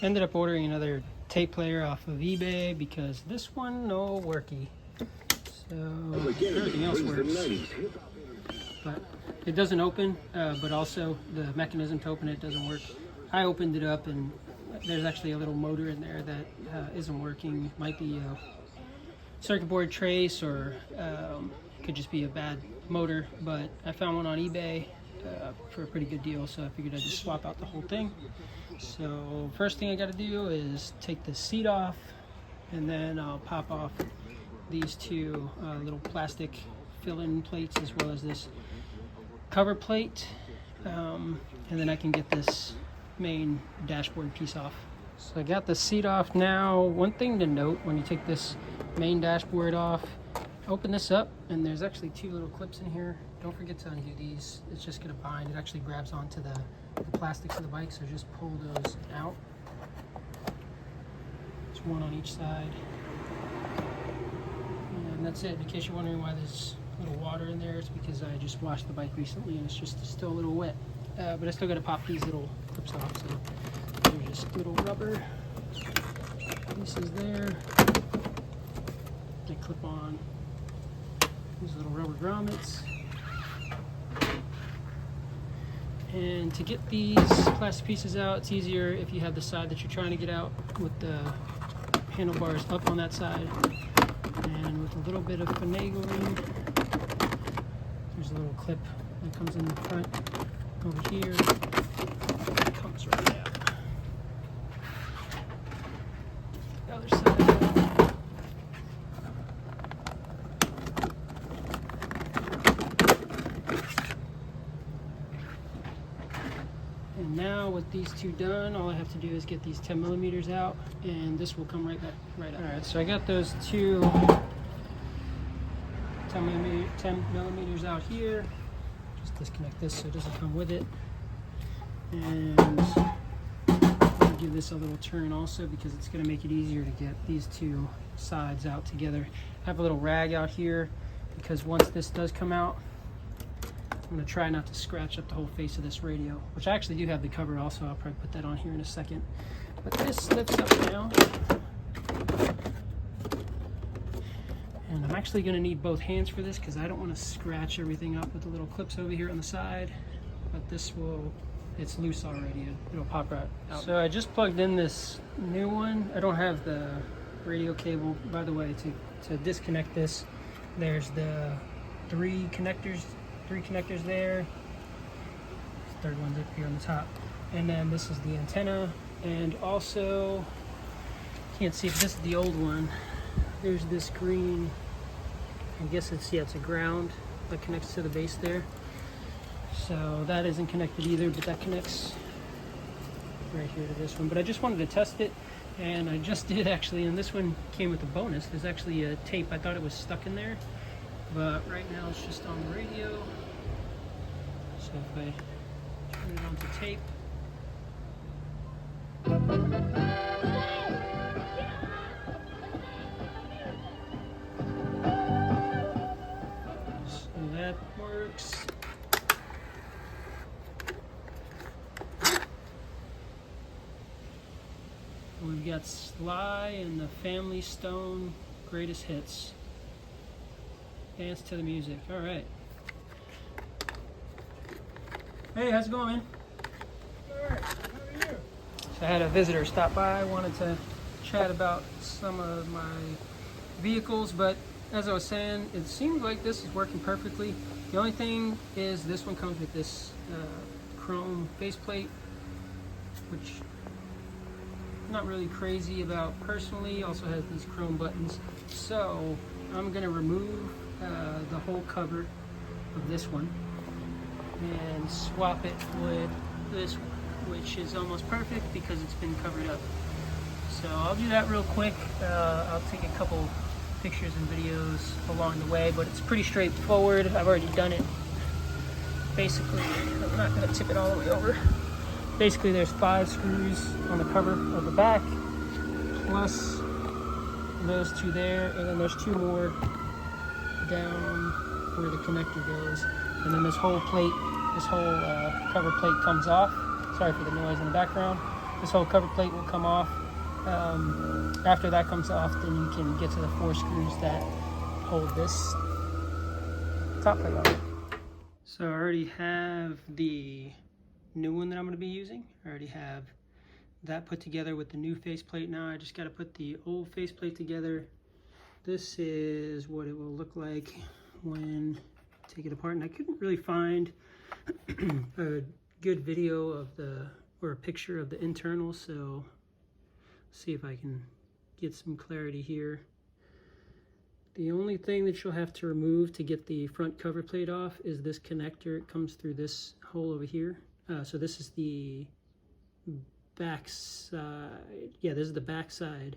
Ended up ordering another tape player off of eBay because this one no worky. So everything else works, but it doesn't open. But also the mechanism to open it doesn't work. I opened it up and there's actually a little motor in there that isn't working. Might be a circuit board trace, or could just be a bad motor. But I found one on eBay for a pretty good deal, so I figured I'd just swap out the whole thing. So first thing I got to do is take the seat off, and then I'll pop off these two little plastic fill-in plates, as well as this cover plate, and then I can get this main dashboard piece off. So I got the seat off now. One thing to note when you take this main dashboard off, open this up, and there's actually two little clips in here. Don't forget to undo these. It's just going to bind. It actually grabs onto the plastics of the bike, so just pull those out. There's one on each side. And that's it. In case you're wondering why there's a little water in there, it's because I just washed the bike recently and it's just still a little wet. But I still got to pop these little clips off, so they're just little rubber pieces there. They clip on these little rubber grommets. And to get these plastic pieces out, it's easier if you have the side that you're trying to get out with the handlebars up on that side. And with a little bit of finagling, there's a little clip that comes in the front over here. It comes right out. The other side. And now with these two done, all I have to do is get these 10 millimeters out, and this will come right back right out. All right, so I got those two 10 millimeters out here. Just disconnect this so it doesn't come with it. And I'll give this a little turn also, because it's going to make it easier to get these two sides out together. I have a little rag out here because once this does come out, I'm going to try not to scratch up the whole face of this radio, which I actually do have the cover also. I'll probably put that on here in a second. But this lifts up now. And I'm actually going to need both hands for this because I don't want to scratch everything up with the little clips over here on the side. But this will, it's loose already. It'll pop right out. So I just plugged in this new one. I don't have the radio cable. By the way, to disconnect this, there's the three connectors there. The third one's up here on the top. And then this is the antenna. And also, can't see if this is the old one. There's this green, I guess it's a ground that connects to the base there. So that isn't connected either, but that connects right here to this one. But I just wanted to test it, and I just did actually, and this one came with a bonus. There's actually a tape. I thought it was stuck in there, but right now it's just on the radio. So if I turn it onto tape, so that works. We've got Sly and the Family Stone greatest hits. Dance to the music. All right. Hey, how's it going, man? All right. How are you? So I had a visitor stop by. I wanted to chat about some of my vehicles, but as I was saying, it seems like this is working perfectly. The only thing is this one comes with this chrome faceplate, which I'm not really crazy about personally. Also has these chrome buttons. So I'm gonna remove the whole cover of this one and swap it with this one, which is almost perfect because it's been covered up. So I'll do that real quick. I'll take a couple pictures and videos along the way, but it's pretty straightforward. I've already done it. Basically, I'm not going to tip it all the way over. Basically, there's 5 screws on the cover of the back, plus those 2 there, and then there's 2 more down where the connector goes. And then this whole plate, this whole cover plate comes off. Sorry for the noise in the background. this whole cover plate will come off. After that comes off, then you can get to the 4 screws that hold this top plate on. So I already have the new one that I'm going to be using. I already have that put together with the new faceplate. Now I just got to put the old faceplate together. This is what it will look like when I take it apart. And I couldn't really find a good video of or a picture of the internals, so see if I can get some clarity here. The only thing that you'll have to remove to get the front cover plate off is this connector. It comes through this hole over here. So this is the back side. Yeah, this is the back side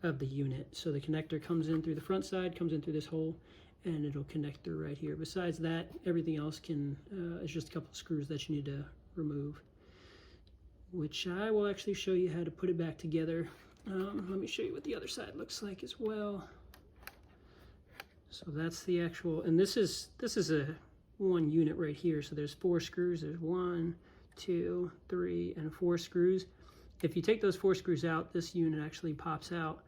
of the unit. So the connector comes in through the front side, comes in through this hole, and it'll connect through right here. Besides that, everything else is just a couple of screws that you need to remove, which I will actually show you how to put it back together. Let me show you what the other side looks like as well. So that's the actual, and this is a one unit right here. So there's 4 screws. There's 1, 2, 3, and 4 screws. If you take those 4 screws out, this unit actually pops out.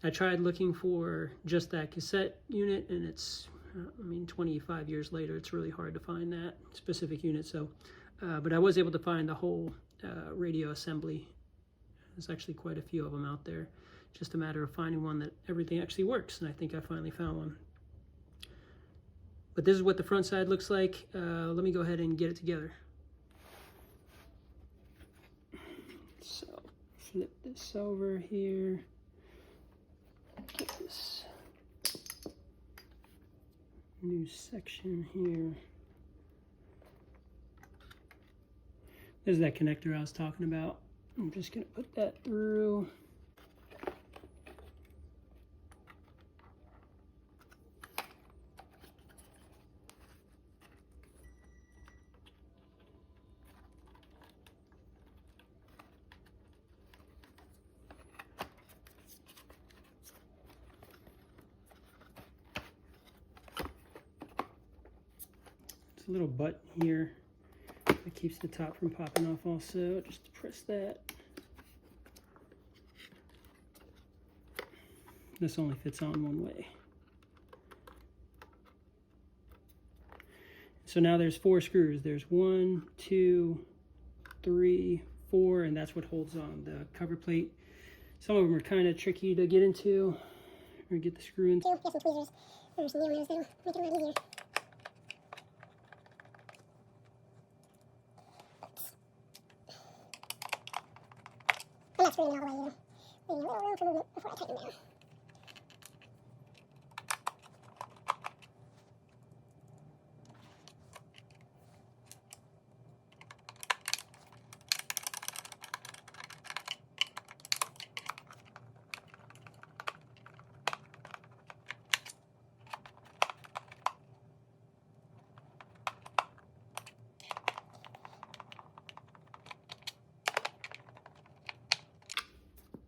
I tried looking for just that cassette unit, and it's, I mean, 25 years later, it's really hard to find that specific unit. So, but I was able to find the whole radio assembly. There's actually quite a few of them out there. Just a matter of finding one that everything actually works, and I think I finally found one. But this is what the front side looks like. Let me go ahead and get it together. So flip this over here. Get this new section here. This is that connector I was talking about. I'm just going to put that through. A little button here that keeps the top from popping off also. Just press that. This only fits on one way. So now there's 4 screws. There's 1, 2, 3, 4, and that's what holds on the cover plate. Some of them are kind of tricky to get into or get the screw into. Get some tweezers or some nail that'll make it a lot easier. I'm not screwing it all the way, leaving a little room for movement before I tighten down.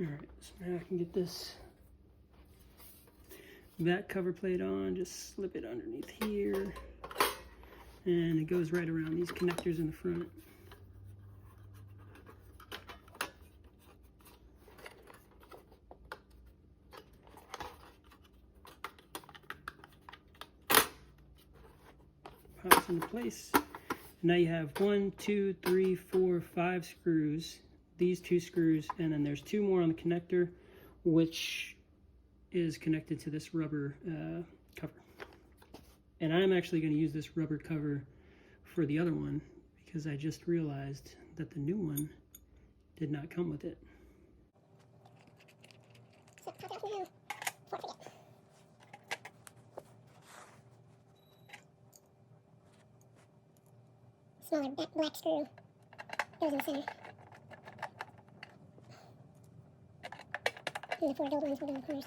Alright, so now I can get that cover plate on, just slip it underneath here, and it goes right around these connectors in the front. Pops into place. Now you have 1, 2, 3, 4, 5 screws. These 2 screws, and then there's 2 more on the connector, which is connected to this rubber cover. And I'm actually going to use this rubber cover for the other one because I just realized that the new one did not come with it. So pop out now, before I forget. Smaller black screw goes in the center. And the 4 gold ones will go in the corners.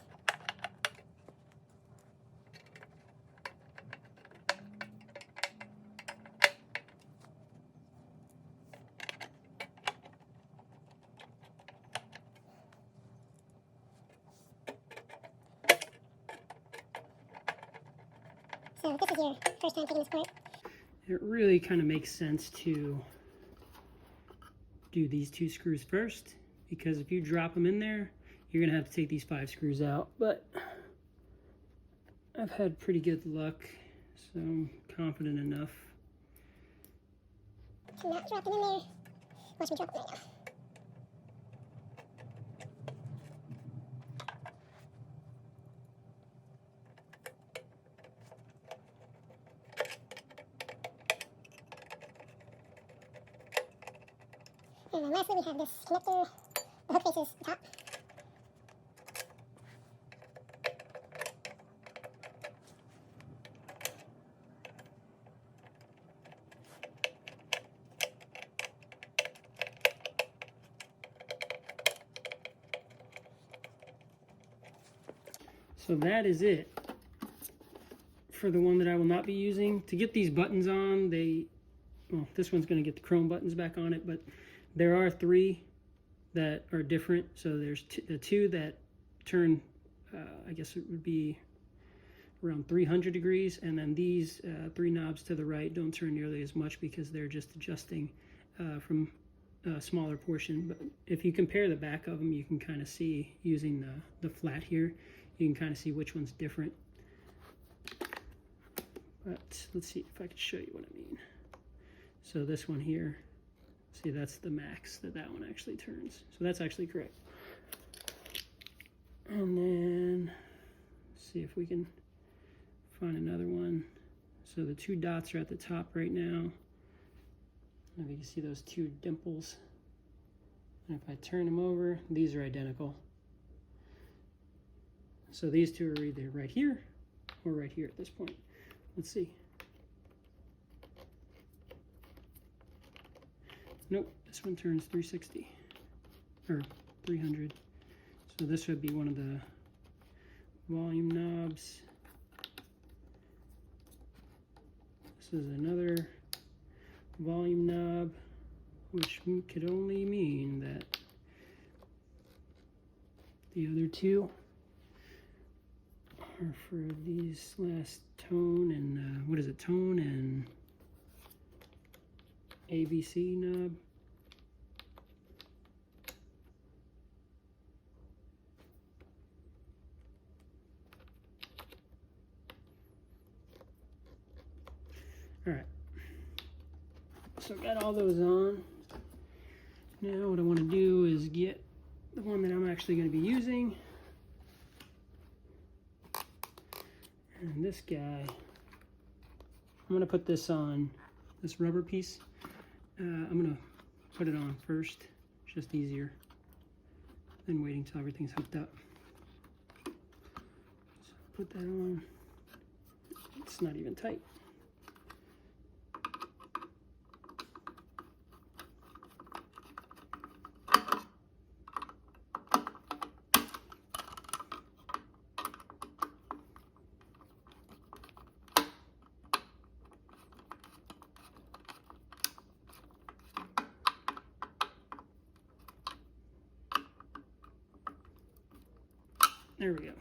So this is your first time taking this apart. It really kind of makes sense to do these 2 screws first, because if you drop them in there, you're going to have to take these 5 screws out. But I've had pretty good luck, so I'm confident enough. Do not drop them in there. Watch me drop them right now. And then lastly, we have this connector. The hook faces the top. So that is it for the one that I will not be using. To get these buttons on, well, this one's going to get the chrome buttons back on it, but there are 3 that are different. So there's 2 that turn, I guess it would be around 300 degrees, and then these 3 knobs to the right don't turn nearly as much because they're just adjusting from a smaller portion. But if you compare the back of them, you can kind of see, using the flat here, you can kind of see which one's different. But let's see if I can show you what I mean. So this one here, see, that's the max that one actually turns. So that's actually correct. And then see if we can find another one. So the 2 dots are at the top right now. If you can see those 2 dimples. And if I turn them over, these are identical. So these 2 are either right here or right here at this point. Let's see. Nope, this one turns 360 or 300. So this would be one of the volume knobs. This is another volume knob, which could only mean that the other 2 are for these last tone and what is it, tone and ABC knob. All right, so got all those on. Now what I want to do is get the one that I'm actually going to be using. And this guy, I'm going to put this on this rubber piece. I'm going to put it on first. It's just easier than waiting till everything's hooked up. So put that on. It's not even tight. There we go.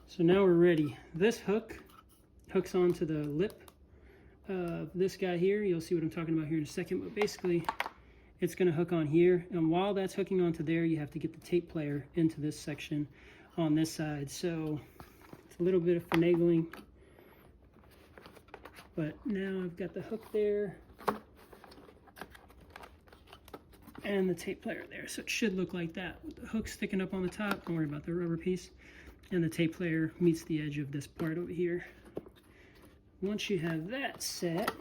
So now we're ready. This hook hooks onto the lip of this guy here. You'll see what I'm talking about here in a second, but basically it's going to hook on here, and while that's hooking onto there, you have to get the tape player into this section on this side. So it's a little bit of finagling, but now I've got the hook there and the tape player there, so it should look like that with the hook sticking up on the top. Don't worry about the rubber piece, and the tape player meets the edge of this part over here. Once you have that set,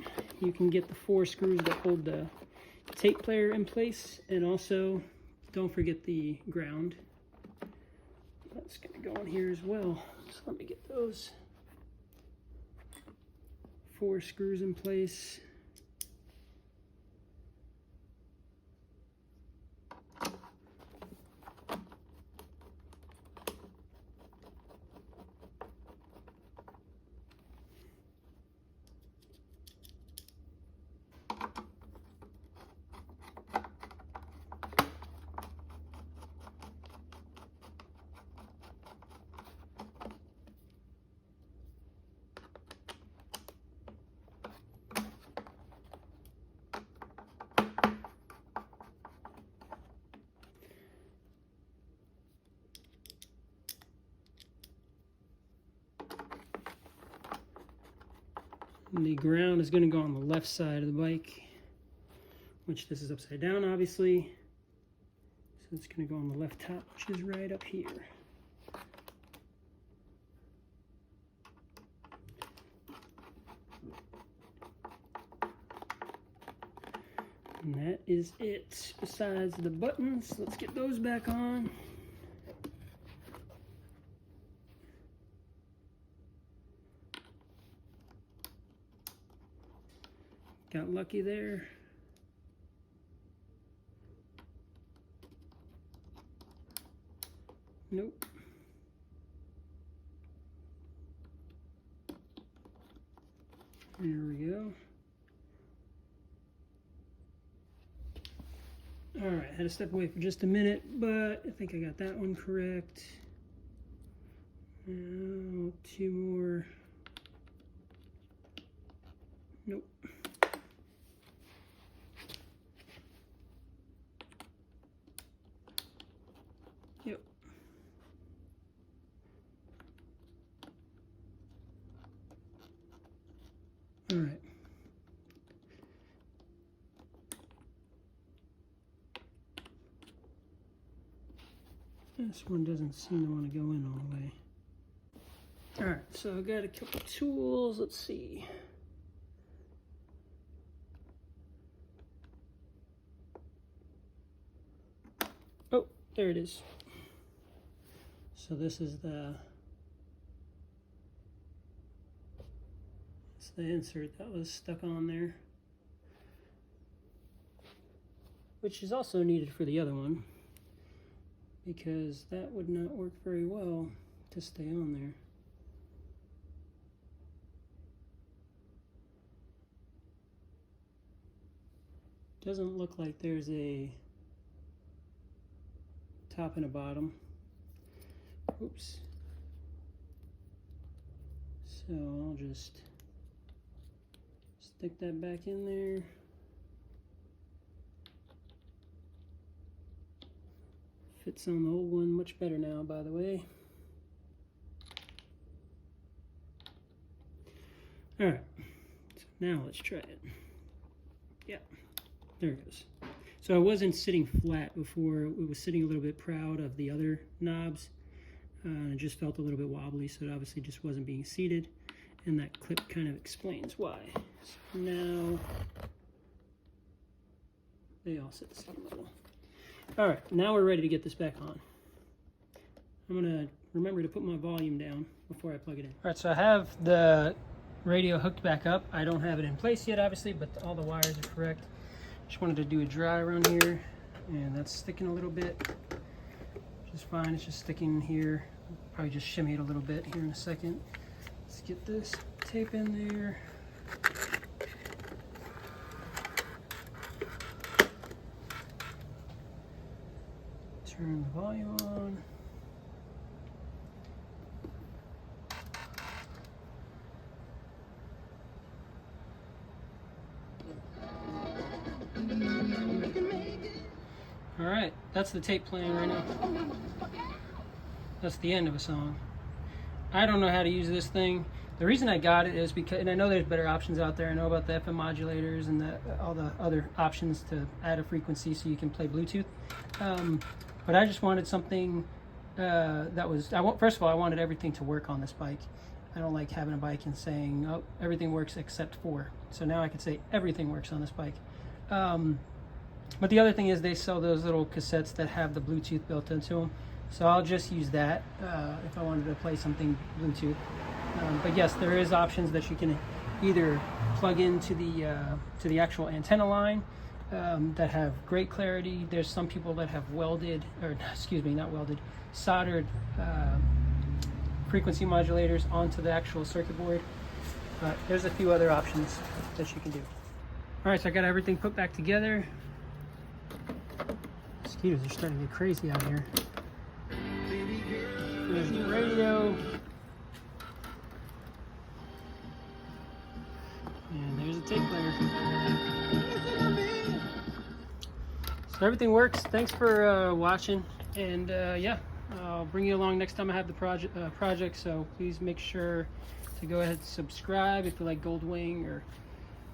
you can get the 4 screws that hold the tape player in place, and also don't forget the ground. That's going to go in here as well, so let me get those 4 screws in place. And the ground is going to go on the left side of the bike, which this is upside down, obviously. So it's going to go on the left top, which is right up here. And that is it. Besides the buttons, let's get those back on. Got lucky there. Nope. There we go. All right, had to step away for just a minute, but I think I got that one correct. Now, two more. Nope. Yep. All right. This one doesn't seem to want to go in all the way. All right, so I got a couple tools. Let's see. Oh, there it is. So this is the insert that was stuck on there, which is also needed for the other one, because that would not work very well to stay on there. Doesn't look like there's a top and a bottom. Oops. So I'll just stick that back in there. Fits on the old one much better now, by the way. All right, so now let's try it. Yeah, there it goes. So I wasn't sitting flat before. It was sitting a little bit proud of the other knobs. It just felt a little bit wobbly, so it obviously just wasn't being seated. And that clip kind of explains why. So now they all sit the same level. All right, now we're ready to get this back on. I'm gonna remember to put my volume down before I plug it in. All right, so I have the radio hooked back up. I don't have it in place yet, obviously, but all the wires are correct. Just wanted to do a dry run here, and that's sticking a little bit, which is fine. It's just sticking here. Probably just shimmy it a little bit here in a second. Let's get this tape in there. Turn the volume on. All right, that's the tape playing right now. That's the end of a song. I don't know how to use this thing. The reason I got it is because, and I know there's better options out there. I know about the FM modulators and all the other options to add a frequency so you can play Bluetooth. But I just wanted something that was, first of all, I wanted everything to work on this bike. I don't like having a bike and saying, oh, everything works except for. So now I could say everything works on this bike. But the other thing is they sell those little cassettes that have the Bluetooth built into them. So I'll just use that if I wanted to play something Bluetooth. But yes, there is options that you can either plug into the actual antenna line that have great clarity. There's some people that have welded, or excuse me, not welded, soldered frequency modulators onto the actual circuit board. But there's a few other options that you can do. All right, so I got everything put back together. Mosquitoes are starting to get crazy out here. There's the radio. And there's a tape player. So everything works. Thanks for watching. And yeah, I'll bring you along next time I have the project. So please make sure to go ahead and subscribe if you like Goldwing or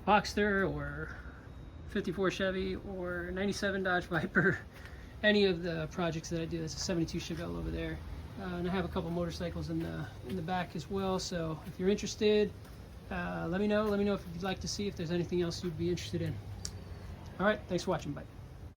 Boxster or 54 Chevy or 97 Dodge Viper, any of the projects that I do. That's a 72 Chevelle over there. And I have a couple motorcycles in the back as well. So if you're interested, let me know. Let me know if you'd like to see if there's anything else you'd be interested in. All right, thanks for watching. Bye.